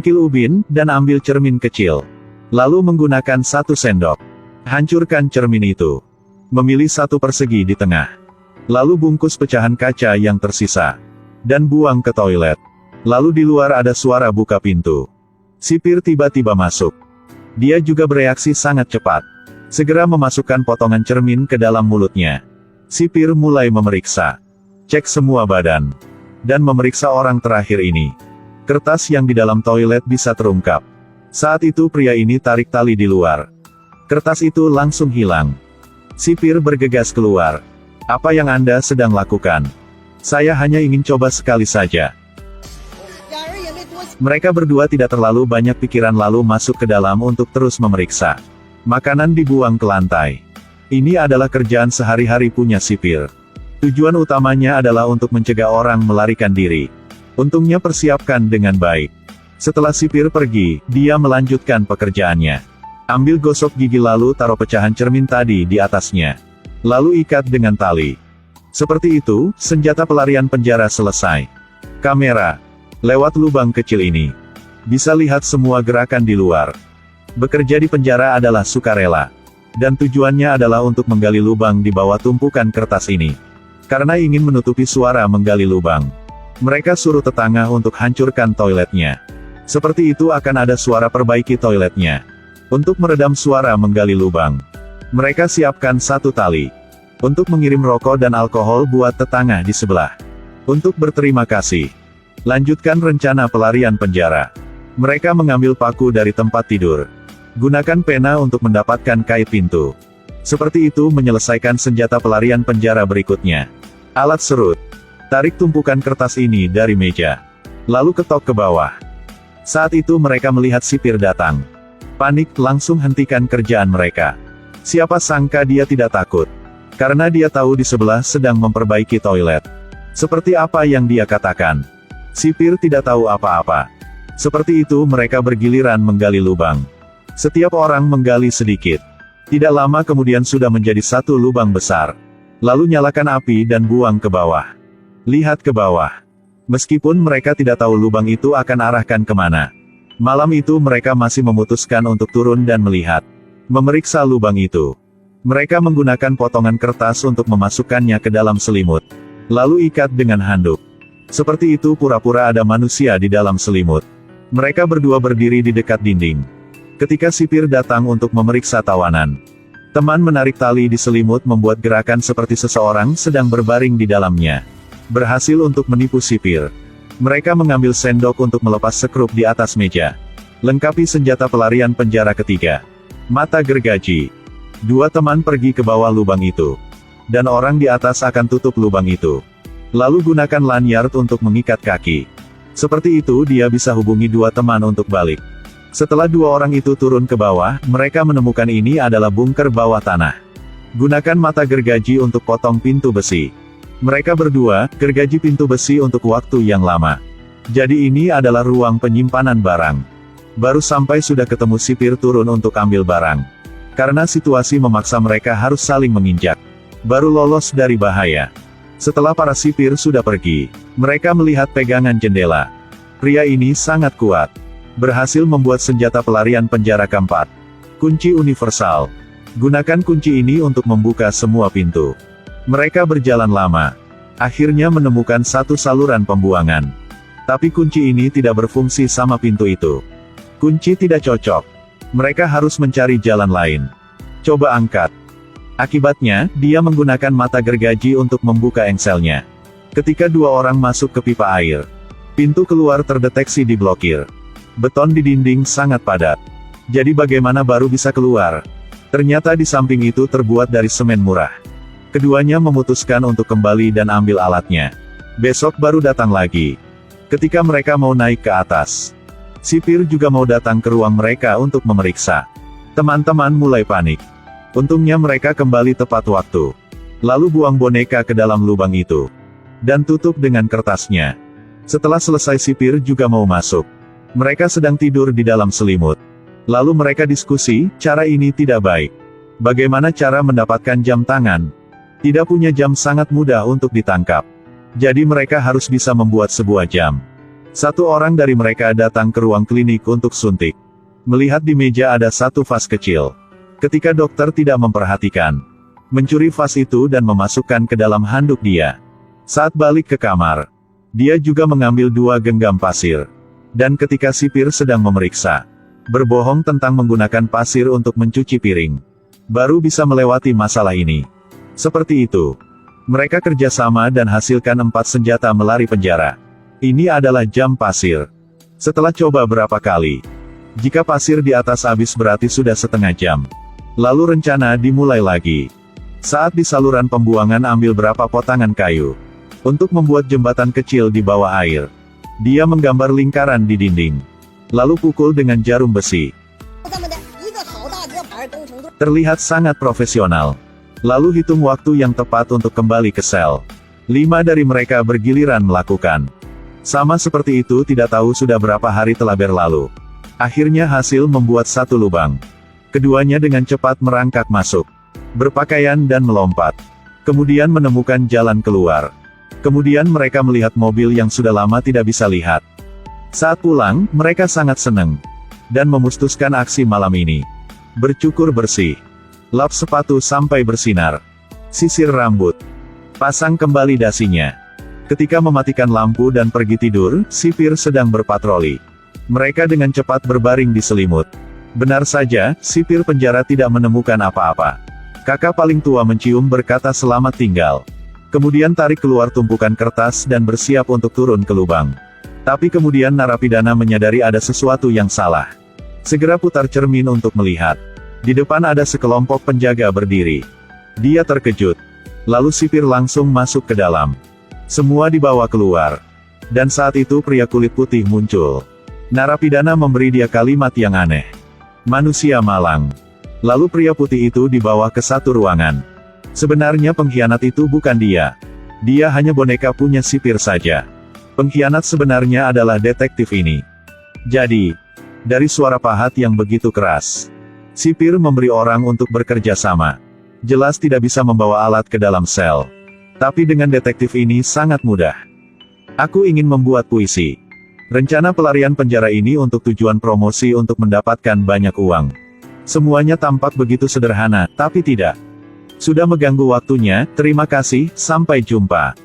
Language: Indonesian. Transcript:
Cangkil ubin, dan ambil cermin kecil. Lalu menggunakan 1 sendok. Hancurkan cermin itu. Memilih 1 persegi di tengah. Lalu bungkus pecahan kaca yang tersisa. Dan buang ke toilet. Lalu di luar ada suara buka pintu. Sipir tiba-tiba masuk. Dia juga bereaksi sangat cepat. Segera memasukkan potongan cermin ke dalam mulutnya. Sipir mulai memeriksa. Cek semua badan. Dan memeriksa orang terakhir ini. Kertas yang di dalam toilet bisa terungkap. Saat itu pria ini tarik tali di luar. Kertas itu langsung hilang. Sipir bergegas keluar. Apa yang Anda sedang lakukan? Saya hanya ingin coba sekali saja. Mereka berdua tidak terlalu banyak pikiran lalu masuk ke dalam untuk terus memeriksa. Makanan dibuang ke lantai. Ini adalah kerjaan sehari-hari punya sipir. Tujuan utamanya adalah untuk mencegah orang melarikan diri. Untungnya persiapkan dengan baik. Setelah sipir pergi, dia melanjutkan pekerjaannya. Ambil gosok gigi lalu taruh pecahan cermin tadi di atasnya. Lalu ikat dengan tali. Seperti itu, senjata pelarian penjara selesai. Kamera. Lewat lubang kecil ini. Bisa lihat semua gerakan di luar. Bekerja di penjara adalah sukarela. Dan tujuannya adalah untuk menggali lubang di bawah tumpukan kertas ini. Karena ingin menutupi suara menggali lubang. Mereka suruh tetangga untuk hancurkan toiletnya. Seperti itu akan ada suara perbaiki toiletnya. Untuk meredam suara menggali lubang. Mereka siapkan 1 tali. Untuk mengirim rokok dan alkohol buat tetangga di sebelah. Untuk berterima kasih. Lanjutkan rencana pelarian penjara. Mereka mengambil paku dari tempat tidur. Gunakan pena untuk mendapatkan kait pintu. Seperti itu menyelesaikan senjata pelarian penjara berikutnya. Alat serut. Tarik tumpukan kertas ini dari meja. Lalu ketok ke bawah. Saat itu mereka melihat sipir datang. Panik, langsung hentikan kerjaan mereka. Siapa sangka dia tidak takut. Karena dia tahu di sebelah sedang memperbaiki toilet. Seperti apa yang dia katakan. Sipir tidak tahu apa-apa. Seperti itu mereka bergiliran menggali lubang. Setiap orang menggali sedikit. Tidak lama kemudian sudah menjadi 1 lubang besar. Lalu nyalakan api dan buang ke bawah. Lihat ke bawah. Meskipun mereka tidak tahu lubang itu akan arahkan kemana. Malam itu mereka masih memutuskan untuk turun dan melihat. Memeriksa lubang itu. Mereka menggunakan potongan kertas untuk memasukkannya ke dalam selimut. Lalu ikat dengan handuk. Seperti itu pura-pura ada manusia di dalam selimut. Mereka berdua berdiri di dekat dinding. Ketika sipir datang untuk memeriksa tawanan. Teman menarik tali di selimut membuat gerakan seperti seseorang sedang berbaring di dalamnya. Berhasil untuk menipu sipir. Mereka mengambil sendok untuk melepas sekrup di atas meja. Lengkapi senjata pelarian penjara ketiga. Mata gergaji. 2 teman pergi ke bawah lubang itu. Dan orang di atas akan tutup lubang itu. Lalu gunakan lanyard untuk mengikat kaki. Seperti itu dia bisa hubungi 2 teman untuk balik. Setelah 2 orang itu turun ke bawah, mereka menemukan ini adalah bunker bawah tanah. Gunakan mata gergaji untuk potong pintu besi. Mereka berdua, gergaji pintu besi untuk waktu yang lama. Jadi ini adalah ruang penyimpanan barang. Baru sampai sudah ketemu sipir turun untuk ambil barang. Karena situasi memaksa mereka harus saling menginjak. Baru lolos dari bahaya. Setelah para sipir sudah pergi, mereka melihat pegangan jendela. Pria ini sangat kuat. Berhasil membuat senjata pelarian penjara keempat. Kunci universal. Gunakan kunci ini untuk membuka semua pintu. Mereka berjalan lama. Akhirnya menemukan 1 saluran pembuangan. Tapi kunci ini tidak berfungsi sama pintu itu. Kunci tidak cocok. Mereka harus mencari jalan lain. Coba angkat. Akibatnya, dia menggunakan mata gergaji untuk membuka engselnya. Ketika 2 orang masuk ke pipa air, pintu keluar terdeteksi diblokir. Beton di dinding sangat padat. Jadi bagaimana baru bisa keluar? Ternyata di samping itu terbuat dari semen murah. Keduanya memutuskan untuk kembali dan ambil alatnya. Besok baru datang lagi. Ketika mereka mau naik ke atas, sipir juga mau datang ke ruang mereka untuk memeriksa. Teman-teman mulai panik. Untungnya mereka kembali tepat waktu. Lalu buang boneka ke dalam lubang itu. Dan tutup dengan kertasnya. Setelah selesai sipir juga mau masuk. Mereka sedang tidur di dalam selimut. Lalu mereka diskusi, cara ini tidak baik. Bagaimana cara mendapatkan jam tangan? Tidak punya jam sangat mudah untuk ditangkap. Jadi mereka harus bisa membuat sebuah jam. Satu orang dari mereka datang ke ruang klinik untuk suntik. Melihat di meja ada satu vas kecil. Ketika dokter tidak memperhatikan, mencuri vas itu dan memasukkan ke dalam handuk dia. Saat balik ke kamar, dia juga mengambil 2 genggam pasir. Dan ketika sipir sedang memeriksa, berbohong tentang menggunakan pasir untuk mencuci piring, baru bisa melewati masalah ini. Seperti itu, mereka kerjasama dan hasilkan 4 senjata melari penjara. Ini adalah jam pasir. Setelah coba berapa kali, jika pasir di atas habis berarti sudah setengah jam. Lalu rencana dimulai lagi. Saat di saluran pembuangan ambil berapa potongan kayu untuk membuat jembatan kecil di bawah air. Dia menggambar lingkaran di dinding, lalu pukul dengan jarum besi. Terlihat sangat profesional. Lalu hitung waktu yang tepat untuk kembali ke sel. 5 dari mereka bergiliran melakukan. Sama seperti itu, tidak tahu sudah berapa hari telah berlalu. Akhirnya hasil membuat satu lubang. Keduanya dengan cepat merangkak masuk, berpakaian dan melompat. Kemudian menemukan jalan keluar. Kemudian mereka melihat mobil yang sudah lama tidak bisa lihat. Saat pulang, mereka sangat senang. Dan memutuskan aksi malam ini. Bercukur bersih. Lap sepatu sampai bersinar. Sisir rambut. Pasang kembali dasinya. Ketika mematikan lampu dan pergi tidur, sipir sedang berpatroli. Mereka dengan cepat berbaring di selimut. Benar saja, sipir penjara tidak menemukan apa-apa. Kakak paling tua mencium berkata selamat tinggal. Kemudian tarik keluar tumpukan kertas dan bersiap untuk turun ke lubang. Tapi kemudian narapidana menyadari ada sesuatu yang salah. Segera putar cermin untuk melihat. Di depan ada sekelompok penjaga berdiri. Dia terkejut. Lalu sipir langsung masuk ke dalam. Semua dibawa keluar. Dan saat itu pria kulit putih muncul. Narapidana memberi dia kalimat yang aneh. Manusia malang. Lalu pria putih itu dibawa ke satu ruangan. Sebenarnya pengkhianat itu bukan dia. Dia hanya boneka punya sipir saja. Pengkhianat sebenarnya adalah detektif ini. Jadi, dari suara pahat yang begitu keras, sipir memberi orang untuk bekerja sama. Jelas tidak bisa membawa alat ke dalam sel. Tapi dengan detektif ini sangat mudah. Aku ingin membuat puisi. Rencana pelarian penjara ini untuk tujuan promosi untuk mendapatkan banyak uang. Semuanya tampak begitu sederhana, tapi tidak. Sudah mengganggu waktunya, terima kasih, sampai jumpa.